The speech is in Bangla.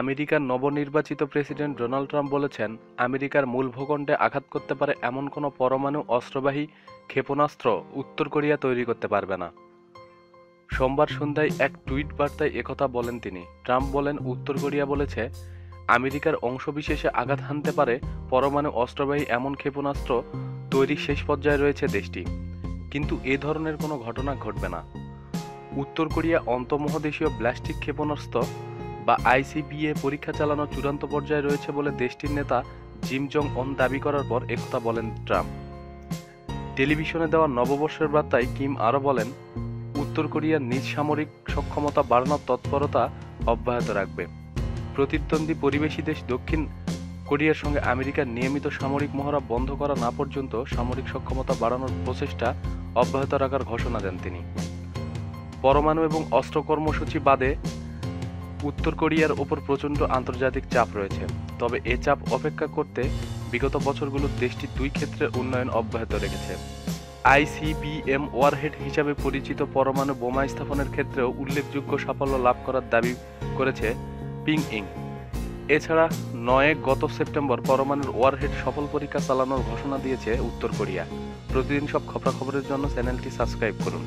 আমেরিকার নবনির্বাচিত প্রেসিডেন্ট ডোনাল্ড ট্রাম্প বলেছেন, আমেরিকার মূল ভূখণ্ডে আঘাত করতে পারে এমন কোনো পরমাণু অস্ত্রবাহী ক্ষেপণাস্ত্র উত্তর কোরিয়া তৈরি করতে পারবে না। সোমবার সন্ধ্যায় এক টুইট বার্তায় একথা বলেন তিনি। ট্রাম্প বলেন, উত্তর কোরিয়া বলেছে, আমেরিকার অংশবিশেষে আঘাত হানতে পারে পরমাণু অস্ত্রবাহী এমন ক্ষেপণাস্ত্র তৈরির শেষ পর্যায়ে রয়েছে দেশটি, কিন্তু এ ধরনের কোনো ঘটনা ঘটবে না। উত্তর কোরিয়া আন্তঃমহাদেশীয় ব্যালিস্টিক ক্ষেপণাস্ত্র বা আইসিবিএ পরীক্ষা চালানোর চূড়ান্ত পর্যায়ে রয়েছে বলে দেশটির নেতা কিম জং উন দাবি করার পর একথা বলেন ট্রাম্প। টেলিভিশনে দেওয়া নববর্ষের বার্তায় কিম আরও বলেন, উত্তর কোরিয়ার নিজ সামরিক সক্ষমতা বাড়ানোর তৎপরতা অব্যাহত রাখবে। প্রতিদ্বন্দ্বী প্রতিবেশী দেশ দক্ষিণ কোরিয়ার সঙ্গে আমেরিকার নিয়মিত সামরিক মহড়া বন্ধ করা না পর্যন্ত সামরিক সক্ষমতা বাড়ানোর প্রচেষ্টা অব্যাহত রাখার ঘোষণা দেন তিনি। পরমাণু এবং অস্ত্র কর্মসূচি বাদে উত্তর কোরিয়ার ওপর প্রচণ্ড আন্তর্জাতিক চাপ রয়েছে, তবে এ চাপ উপেক্ষা করতে বিগত বছরগুলোর দেশটি দুই ক্ষেত্রে উন্নয়ন অব্যাহত রেখেছে। আইসিবিএম ওয়ারহেড হিসাবে পরিচিত পরমাণু বোমা স্থাপনের ক্ষেত্রেও উল্লেখযোগ্য সাফল্য লাভ করার দাবি করেছে পিংইং। এছাড়া গত সেপ্টেম্বর পরমাণুর ওয়ারহেড সফল পরীক্ষা চালানোর ঘোষণা দিয়েছে উত্তর কোরিয়া। প্রতিদিন সব খবরাখবরের জন্য চ্যানেলটি সাবস্ক্রাইব করুন।